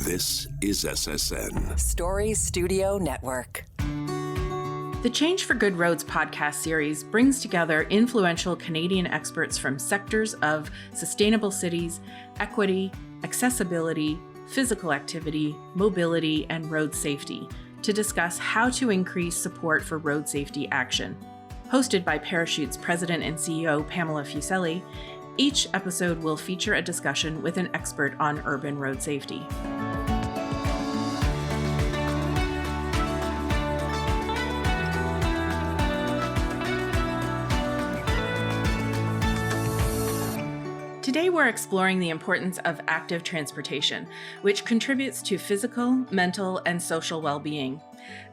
This is SSN. Stories Studio Network. The Change for Good Roads podcast series brings together influential Canadian experts from sectors of sustainable cities, equity, accessibility, physical activity, mobility, and road safety to discuss how to increase support for road safety action. Hosted by Parachute's President and CEO Pamela Fuselli, each episode will feature a discussion with an expert on urban road safety. Today, we're exploring the importance of active transportation, which contributes to physical, mental, and social well-being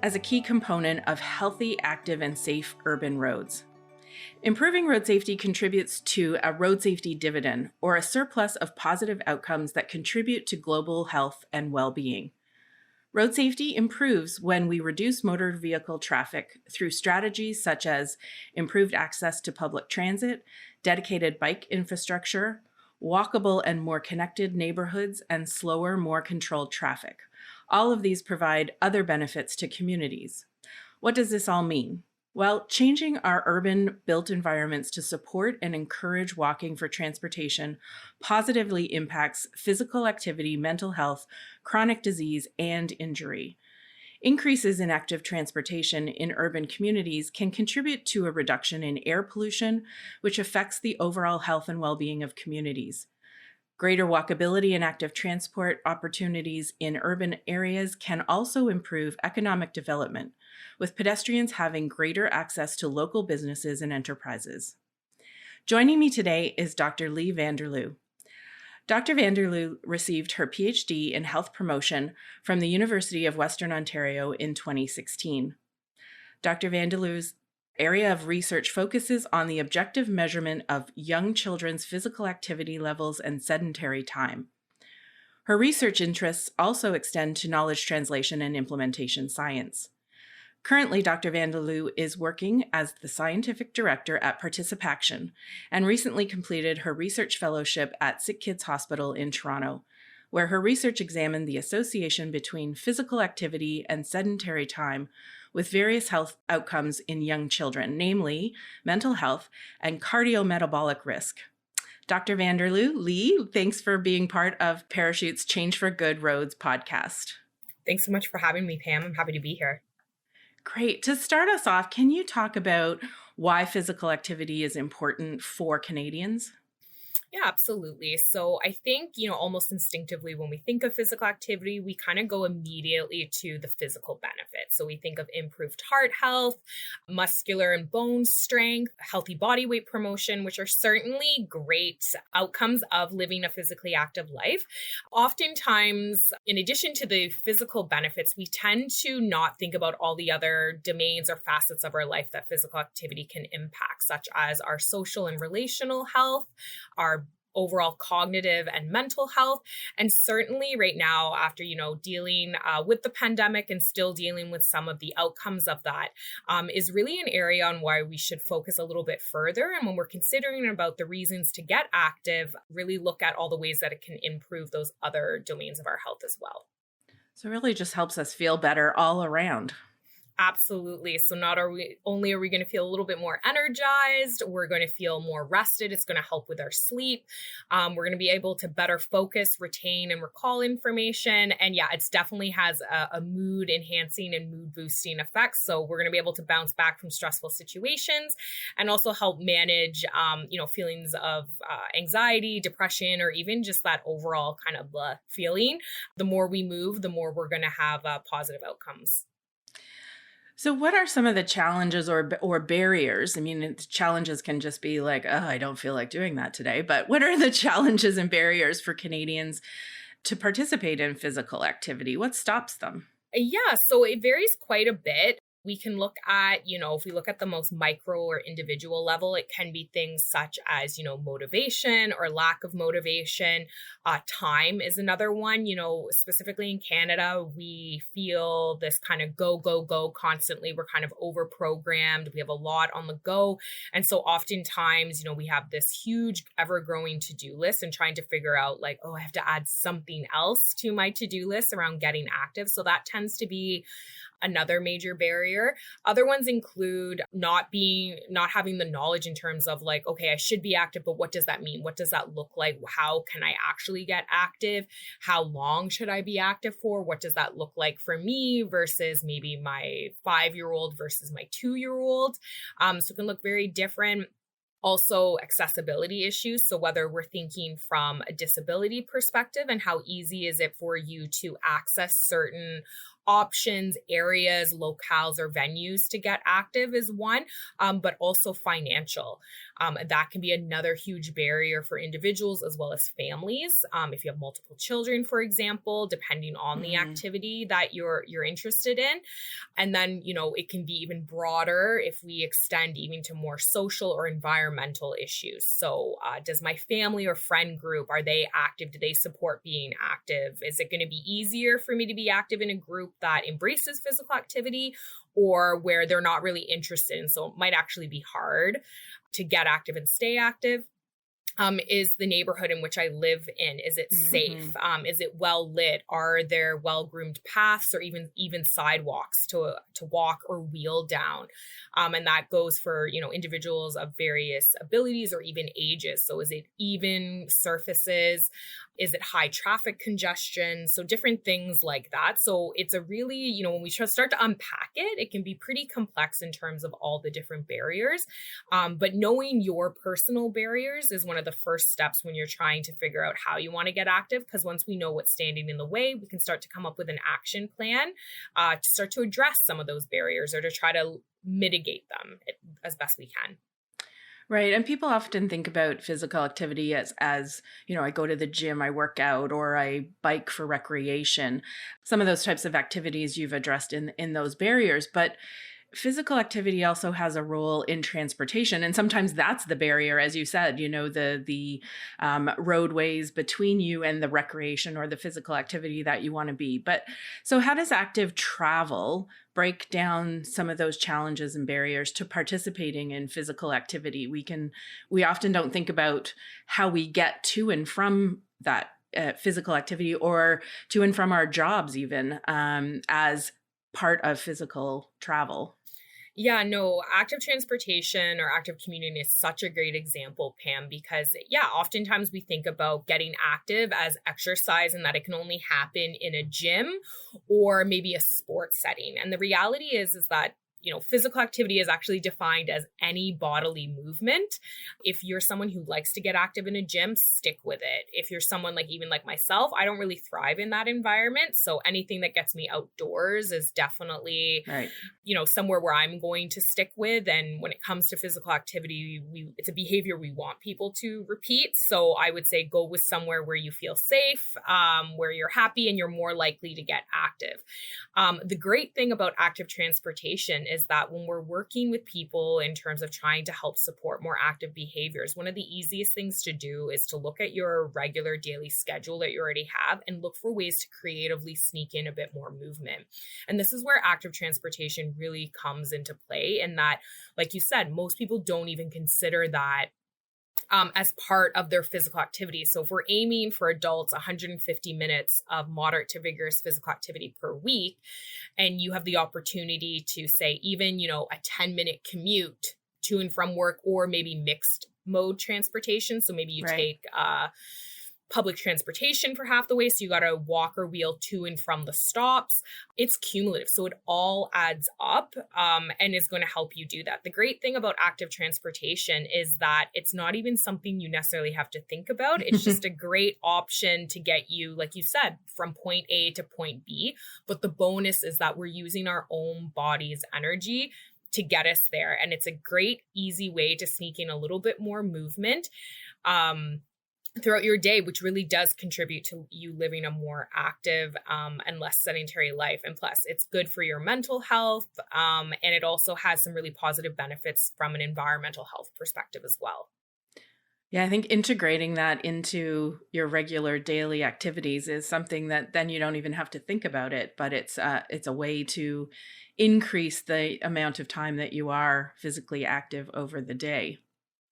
as a key component of healthy, active, and safe urban roads. Improving road safety contributes to a road safety dividend, or a surplus of positive outcomes that contribute to global health and well-being. Road safety improves when we reduce motor vehicle traffic through strategies such as improved access to public transit, dedicated bike infrastructure, walkable and more connected neighborhoods, and slower, more controlled traffic. All of these provide other benefits to communities. What does this all mean? Well, changing our urban built environments to support and encourage walking for transportation positively impacts physical activity, mental health, chronic disease, and injury. Increases in active transportation in urban communities can contribute to a reduction in air pollution, which affects the overall health and well-being of communities. Greater walkability and active transport opportunities in urban areas can also improve economic development, with pedestrians having greater access to local businesses and enterprises. Joining me today is Dr. Lee Vanderloo. Dr. Vanderloo received her PhD in health promotion from the University of Western Ontario in 2016. Dr. Vanderloo's area of research focuses on the objective measurement of young children's physical activity levels and sedentary time. Her research interests also extend to knowledge translation and implementation science. Currently, Dr. Vanderloo is working as the scientific director at Participaction and recently completed her research fellowship at Sick Kids Hospital in Toronto, where her research examined the association between physical activity and sedentary time with various health outcomes in young children, namely mental health and cardiometabolic risk. Dr. Vanderloo, Lee, thanks for being part of Parachute's Change for Good Roads podcast. Thanks so much for having me, Pam. I'm happy to be here. Great. To start us off, can you talk about why physical activity is important for Canadians? Yeah, absolutely. So I think, almost instinctively when we think of physical activity, we kind of go immediately to the physical benefits. So we think of improved heart health, muscular and bone strength, healthy body weight promotion, which are certainly great outcomes of living a physically active life. Oftentimes, in addition to the physical benefits, we tend to not think about all the other domains or facets of our life that physical activity can impact, such as our social and relational health, our overall cognitive and mental health. And certainly right now, after, dealing with the pandemic and still dealing with some of the outcomes of that, is really an area on why we should focus a little bit further. And when we're considering about the reasons to get active, really look at all the ways that it can improve those other domains of our health as well. So it really just helps us feel better all around. Absolutely. So not only are we going to feel a little bit more energized, we're going to feel more rested. It's going to help with our sleep. We're going to be able to better focus, retain, and recall information. And yeah, it definitely has a mood enhancing and mood boosting effect. So we're going to be able to bounce back from stressful situations and also help manage, feelings of anxiety, depression, or even just that overall kind of feeling. The more we move, the more we're going to have positive outcomes. So what are some of the challenges or barriers? I mean, challenges can just be like, oh, I don't feel like doing that today. But what are the challenges and barriers for Canadians to participate in physical activity? What stops them? Yeah, so it varies quite a bit. We can look at, if we look at the most micro or individual level, it can be things such as, motivation or lack of motivation. Time is another one. Specifically in Canada, we feel this kind of go, go, go constantly. We're kind of over programmed. We have a lot on the go. And so oftentimes, we have this huge ever growing to-do list and trying to figure out like, oh, I have to add something else to my to-do list around getting active. So that tends to be another major barrier. Other ones include not having the knowledge in terms of like, okay, I should be active, but what does that mean? What does that look like? How can I actually get active? How long should I be active for? What does that look like for me versus maybe my 5-year-old versus my 2-year-old? So it can look very different. Also, accessibility issues. So whether we're thinking from a disability perspective and how easy is it for you to access certain options, areas, locales, or venues to get active is one, but also financial. That can be another huge barrier for individuals as well as families. If you have multiple children, for example, depending on the activity that you're interested in. And then, it can be even broader if we extend even to more social or environmental issues. So does my family or friend group, are they active? Do they support being active? Is it going to be easier for me to be active in a group that embraces physical activity or where they're not really interested? And so it might actually be hard to get active and stay active. Is the neighborhood in which I live in, is it safe? Is it well lit? Are there well-groomed paths or even sidewalks to walk or wheel down? And that goes for, individuals of various abilities or even ages. So is it even surfaces? Is it high traffic congestion? So different things like that. So it's a really, when we start to unpack it, it can be pretty complex in terms of all the different barriers. But knowing your personal barriers is one of the first steps when you're trying to figure out how you want to get active. Because once we know what's standing in the way, we can start to come up with an action plan to start to address some of those barriers or to try to mitigate them as best we can. Right. And people often think about physical activity as, I go to the gym, I work out, or I bike for recreation. Some of those types of activities you've addressed in those barriers, but physical activity also has a role in transportation. And sometimes that's the barrier, as you said, the roadways between you and the recreation or the physical activity that you want to be. But so how does active travel break down some of those challenges and barriers to participating in physical activity? We often don't think about how we get to and from that physical activity or to and from our jobs even as part of physical travel. Yeah, no, active transportation or active commuting is such a great example, Pam, because oftentimes we think about getting active as exercise and that it can only happen in a gym or maybe a sports setting. And the reality is that physical activity is actually defined as any bodily movement. If you're someone who likes to get active in a gym, stick with it. If you're someone like myself, I don't really thrive in that environment. So anything that gets me outdoors is definitely, right, somewhere where I'm going to stick with. And when it comes to physical activity, it's a behavior we want people to repeat. So I would say go with somewhere where you feel safe, where you're happy and you're more likely to get active. The great thing about active transportation is that when we're working with people in terms of trying to help support more active behaviors, one of the easiest things to do is to look at your regular daily schedule that you already have and look for ways to creatively sneak in a bit more movement. And this is where active transportation really comes into play. And that, like you said, most people don't even consider that as part of their physical activity. So if we're aiming for adults 150 minutes of moderate to vigorous physical activity per week, and you have the opportunity to say even, a 10-minute commute to and from work or maybe mixed mode transportation. So maybe you take public transportation for half the way. So you got to walk or wheel to and from the stops. It's cumulative. So it all adds up and is going to help you do that. The great thing about active transportation is that it's not even something you necessarily have to think about. It's just a great option to get you, like you said, from point A to point B. But the bonus is that we're using our own body's energy to get us there. And it's a great, easy way to sneak in a little bit more movement. throughout your day, which really does contribute to you living a more active and less sedentary life. And plus, it's good for your mental health. And it also has some really positive benefits from an environmental health perspective as well. Yeah, I think integrating that into your regular daily activities is something that then you don't even have to think about it, but it's a way to increase the amount of time that you are physically active over the day.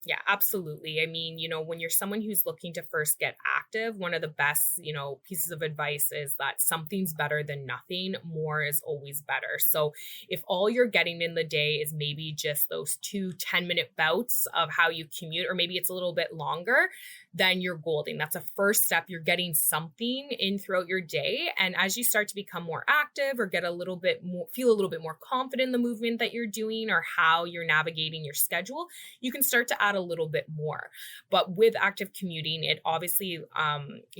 Yeah, absolutely. I mean, when you're someone who's looking to first get active, one of the best, pieces of advice is that something's better than nothing. More is always better. So if all you're getting in the day is maybe just those 2 10-minute bouts of how you commute, or maybe it's a little bit longer, then you're golden. That's a first step. You're getting something in throughout your day. And as you start to become more active or get a little bit more, feel a little bit more confident in the movement that you're doing or how you're navigating your schedule, you can start to add a little bit more. But with active commuting, it obviously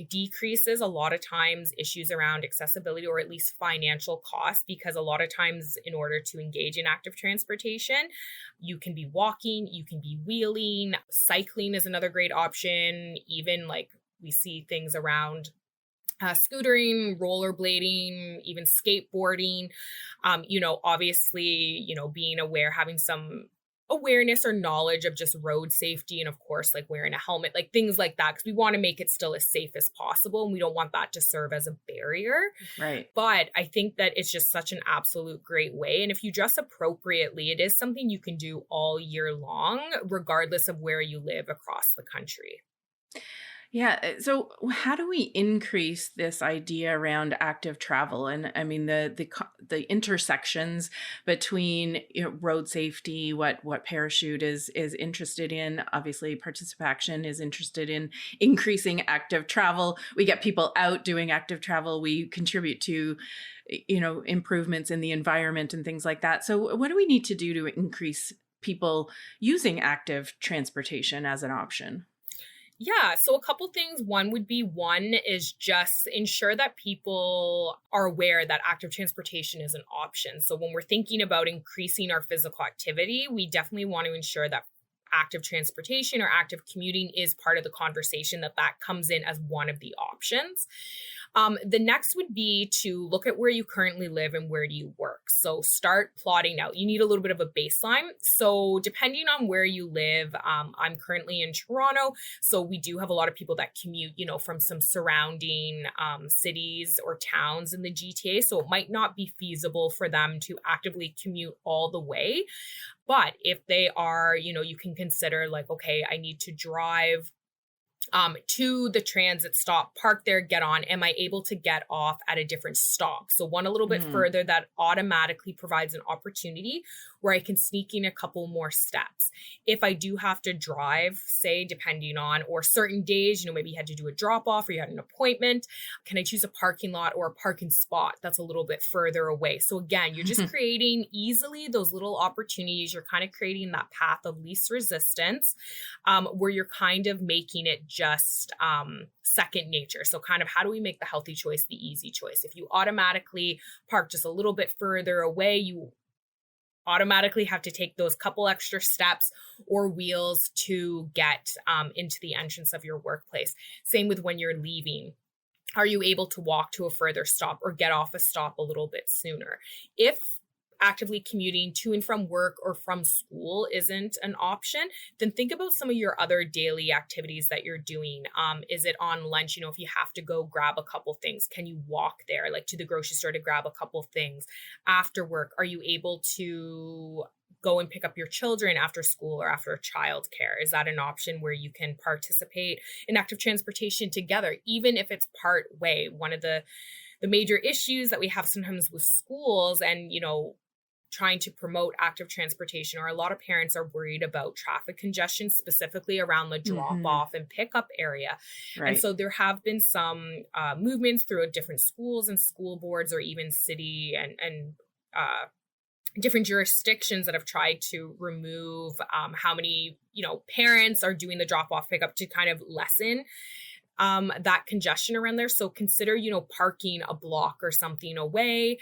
decreases a lot of times issues around accessibility or at least financial costs, because a lot of times in order to engage in active transportation, you can be walking, you can be wheeling, cycling is another great option. Even like we see things around scootering, rollerblading, even skateboarding. Obviously, being aware, having some awareness or knowledge of just road safety, and of course like wearing a helmet, like things like that, because we want to make it still as safe as possible and we don't want that to serve as a barrier. Right. But I think that it's just such an absolute great way, and if you dress appropriately, it is something you can do all year long regardless of where you live across the country. Yeah. So how do we increase this idea around active travel? And I mean, the intersections between, road safety, what Parachute is interested in. Obviously, Participation is interested in increasing active travel. We get people out doing active travel. We contribute to, improvements in the environment and things like that. So what do we need to do to increase people using active transportation as an option? Yeah, so a couple things. One is just ensure that people are aware that active transportation is an option. So when we're thinking about increasing our physical activity, we definitely want to ensure that active transportation or active commuting is part of the conversation, that comes in as one of the options. The next would be to look at where you currently live and where do you work. So start plotting out. You need a little bit of a baseline. So depending on where you live, I'm currently in Toronto. So we do have a lot of people that commute, from some surrounding cities or towns in the GTA. So it might not be feasible for them to actively commute all the way. But if they are, you can consider like, okay, I need to drive to the transit stop, park there, get on. Am I able to get off at a different stop? So one a little bit further that automatically provides an opportunity where I can sneak in a couple more steps. If I do have to drive, say, depending on, or certain days, maybe you had to do a drop off or you had an appointment, can I choose a parking lot or a parking spot that's a little bit further away? So again, you're just creating easily those little opportunities. You're kind of creating that path of least resistance, where you're kind of making it just second nature. So kind of how do we make the healthy choice the easy choice? If you automatically park just a little bit further away, you automatically have to take those couple extra steps or wheels to get into the entrance of your workplace. Same with when you're leaving. Are you able to walk to a further stop or get off a stop a little bit sooner? If actively commuting to and from work or from school isn't an option, then think about some of your other daily activities that you're doing. Is it on lunch? If you have to go grab a couple things, can you walk there, like to the grocery store to grab a couple things? After work, are you able to go and pick up your children after school or after childcare? Is that an option where you can participate in active transportation together, even if it's part way? One of the major issues that we have sometimes with schools and, trying to promote active transportation, or a lot of parents are worried about traffic congestion, specifically around the drop off and pickup area. Right. And so there have been some movements through different schools and school boards, or even city and different jurisdictions that have tried to remove how many, parents are doing the drop off pickup to kind of lessen that congestion around there. So consider, parking a block or something away.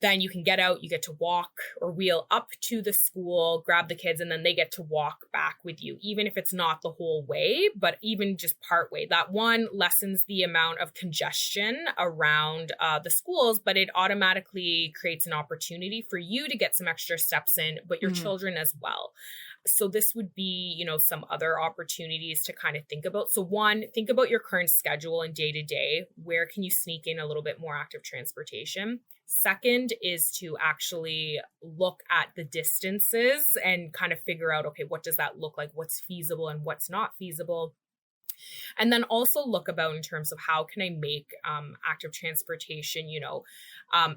then you can get out, you get to walk or wheel up to the school, grab the kids, and then they get to walk back with you, even if it's not the whole way, but even just part way. That one lessens the amount of congestion around the schools, but it automatically creates an opportunity for you to get some extra steps in, but your children as well. So this would be, some other opportunities to kind of think about. So one, think about your current schedule and day to day. Where can you sneak in a little bit more active transportation? Second is to actually look at the distances and kind of figure out, okay, what does that look like? What's feasible and what's not feasible? And then also look about in terms of how can I make active transportation,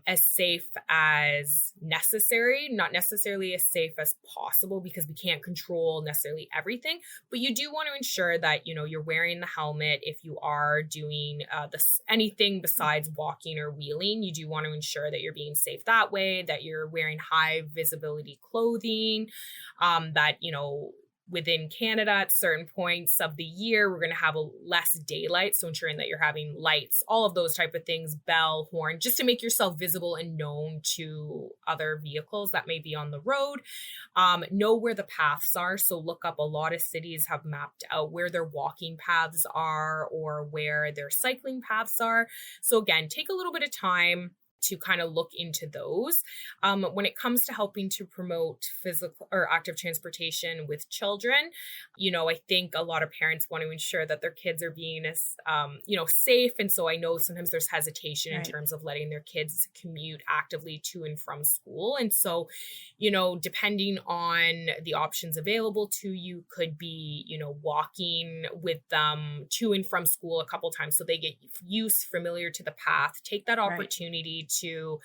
as safe as necessary, not necessarily as safe as possible, because we can't control necessarily everything, but you do want to ensure that, you're wearing the helmet. If you are doing anything besides walking or wheeling, you do want to ensure that you're being safe that way, that you're wearing high visibility clothing, that, within Canada at certain points of the year, we're going to have a less daylight. So ensuring that you're having lights, all of those type of things, bell, horn, just to make yourself visible and known to other vehicles that may be on the road. Know where the paths are. So look up, a lot of cities have mapped out where their walking paths are or where their cycling paths are. So again, take a little bit of time to kind of look into those. When it comes to helping to promote physical or active transportation with children, I think a lot of parents want to ensure that their kids are being as, safe. And so I know sometimes there's hesitation in terms of letting their kids commute actively to and from school. And so, depending on the options available to you, could be, walking with them to and from school a couple times so they get familiar to the path. Take that opportunity to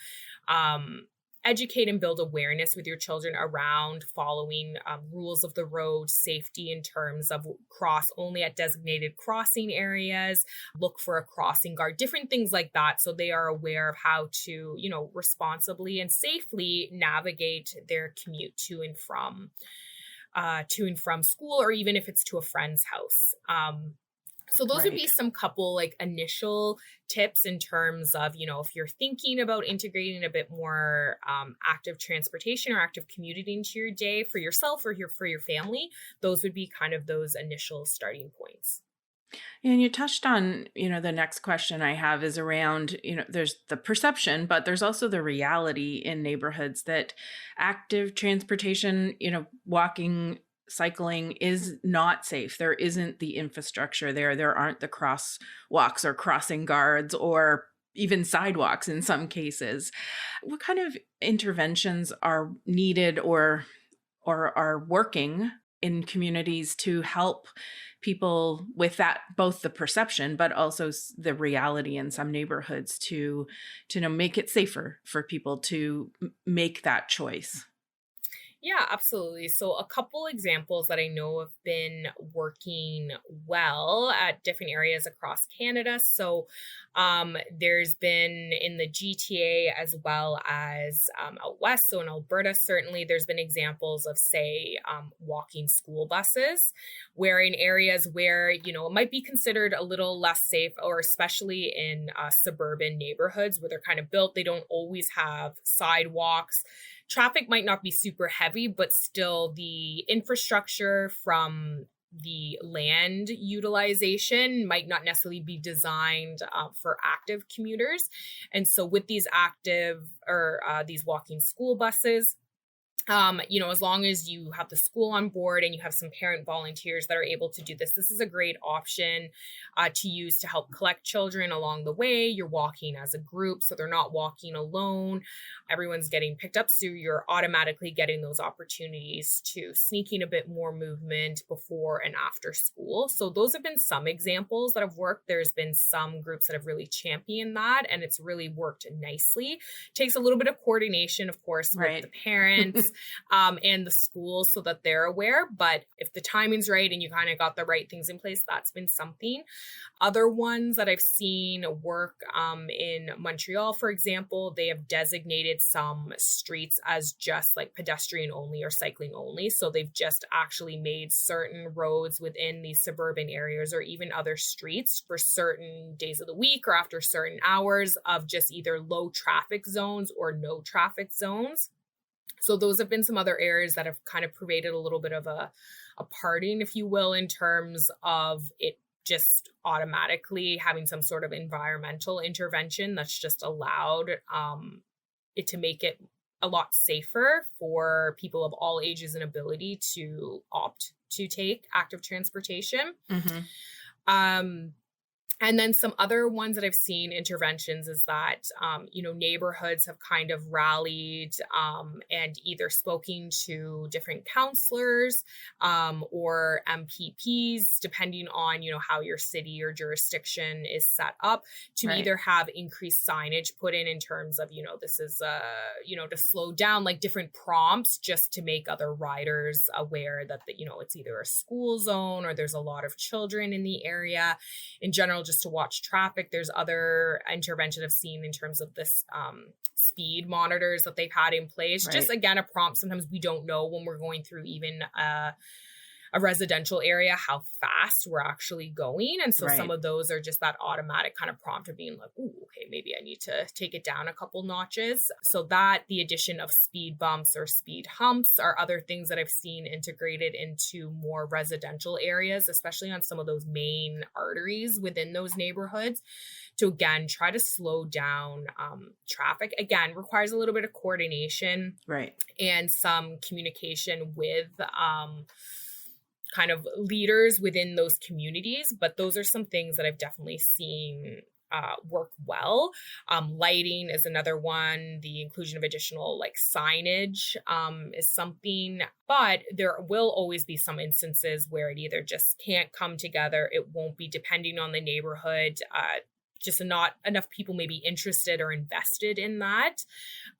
educate and build awareness with your children around following rules of the road, safety in terms of cross only at designated crossing areas, look for a crossing guard, different things like that. So they are aware of how to, responsibly and safely navigate their commute to and from school, or even if it's to a friend's house. So those would be some couple initial tips in terms of, if you're thinking about integrating a bit more active transportation or active commuting into your day for yourself or for your family, those would be kind of those initial starting points. And you touched on, the next question I have is around, there's the perception, but there's also the reality in neighborhoods that active transportation, walking, cycling is not safe. There isn't the infrastructure there. There aren't the crosswalks or crossing guards or even sidewalks in some cases. What kind of interventions are needed or are working in communities to help people with that, both the perception, but also the reality in some neighborhoods to make it safer for people to make that choice? Yeah, absolutely. So a couple examples that I know have been working well at different areas across Canada. So there's been in the GTA as well as out west. So in Alberta, certainly there's been examples of, say, walking school buses, where in areas where, it might be considered a little less safe, or especially in suburban neighborhoods where they're kind of built, they don't always have sidewalks. Traffic might not be super heavy, but still the infrastructure from the land utilization might not necessarily be designed for active commuters. And so with these active or these walking school buses, as long as you have the school on board and you have some parent volunteers that are able to do this, this is a great option to use to help collect children along the way. You're walking as a group, so they're not walking alone. Everyone's getting picked up, so you're automatically getting those opportunities to sneak in a bit more movement before and after school. So those have been some examples that have worked. There's been some groups that have really championed that, and it's really worked nicely. It takes a little bit of coordination, of course, with the parents. and the schools so that they're aware. But if the timing's right and you kind of got the right things in place, that's been something. Other ones that I've seen work in Montreal, for example, they have designated some streets as just like pedestrian only or cycling only. So they've just actually made certain roads within these suburban areas or even other streets for certain days of the week or after certain hours of just either low traffic zones or no traffic zones. So those have been some other areas that have kind of created a little bit of a parting, if you will, in terms of it just automatically having some sort of environmental intervention that's just allowed it to make it a lot safer for people of all ages and ability to opt to take active transportation. And then some other ones that I've seen interventions is that, neighborhoods have kind of rallied and either spoken to different counselors or MPPs, depending on, how your city or jurisdiction is set up, to either have increased signage put in terms of, this is, to slow down, like different prompts just to make other riders aware that, it's either a school zone or there's a lot of children in the area. In general, just to watch traffic. There's other intervention I've seen in terms of this speed monitors that they've had in place. Just again, a prompt. Sometimes we don't know when we're going through even a residential area how fast we're actually going. And so some of those are just that automatic kind of prompt of being like, ooh, okay, maybe I need to take it down a couple notches. So that the addition of speed bumps or speed humps are other things that I've seen integrated into more residential areas, especially on some of those main arteries within those neighborhoods, to again try to slow down traffic. Again, requires a little bit of coordination and some communication with kind of leaders within those communities. But those are some things that I've definitely seen work well. Lighting is another one. The inclusion of additional like signage is something, but there will always be some instances where it either just can't come together. It won't be, depending on the neighborhood, just not enough people may be interested or invested in that.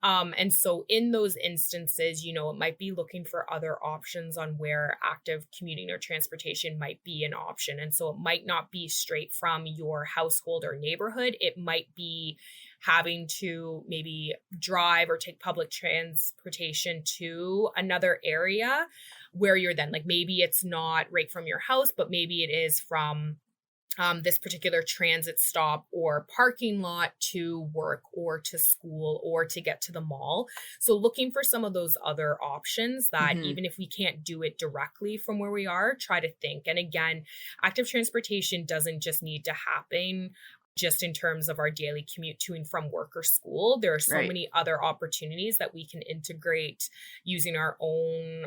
And so in those instances, it might be looking for other options on where active commuting or transportation might be an option. And so it might not be straight from your household or neighborhood. It might be having to maybe drive or take public transportation to another area where you're then like, maybe it's not right from your house, but maybe it is from this particular transit stop or parking lot to work or to school or to get to the mall. So looking for some of those other options that even if we can't do it directly from where we are, try to think. And again, active transportation doesn't just need to happen just in terms of our daily commute to and from work or school. There are so many other opportunities that we can integrate using our own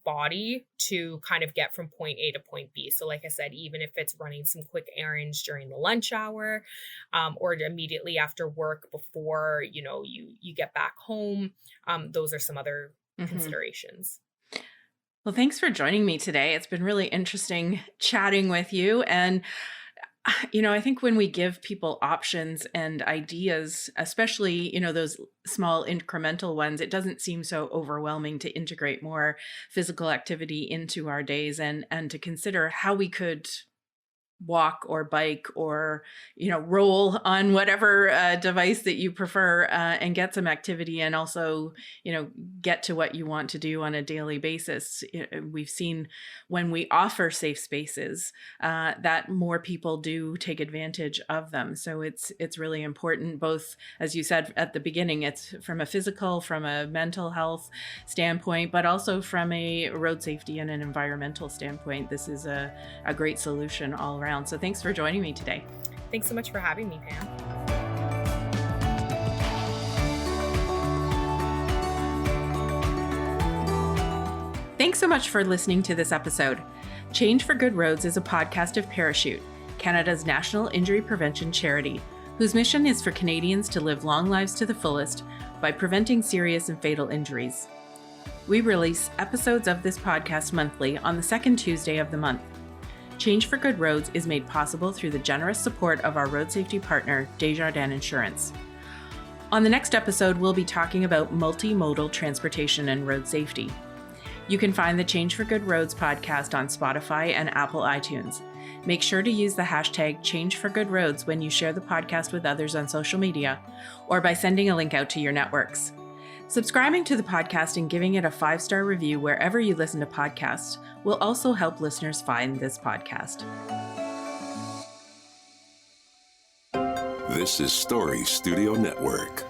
body to kind of get from point A to point B. So like I said, even if it's running some quick errands during the lunch hour or immediately after work before, you get back home, those are some other considerations. Well, thanks for joining me today. It's been really interesting chatting with you. And I think when we give people options and ideas, especially, those small incremental ones, it doesn't seem so overwhelming to integrate more physical activity into our days and to consider how we could walk or bike or, roll on whatever device that you prefer and get some activity and also, get to what you want to do on a daily basis. We've seen when we offer safe spaces that more people do take advantage of them. So it's really important, both, as you said at the beginning, it's from a physical, from a mental health standpoint, but also from a road safety and an environmental standpoint. This is a great solution all around. So thanks for joining me today. Thanks so much for having me, Pam. Thanks so much for listening to this episode. Change for Good Roads is a podcast of Parachute, Canada's national injury prevention charity, whose mission is for Canadians to live long lives to the fullest by preventing serious and fatal injuries. We release episodes of this podcast monthly on the second Tuesday of the month. Change for Good Roads is made possible through the generous support of our road safety partner, Desjardins Insurance. On the next episode, we'll be talking about multimodal transportation and road safety. You can find the Change for Good Roads podcast on Spotify and Apple iTunes. Make sure to use the hashtag #ChangeForGoodRoads when you share the podcast with others on social media or by sending a link out to your networks. Subscribing to the podcast and giving it a 5-star review wherever you listen to podcasts will also help listeners find this podcast. This is Story Studio Network.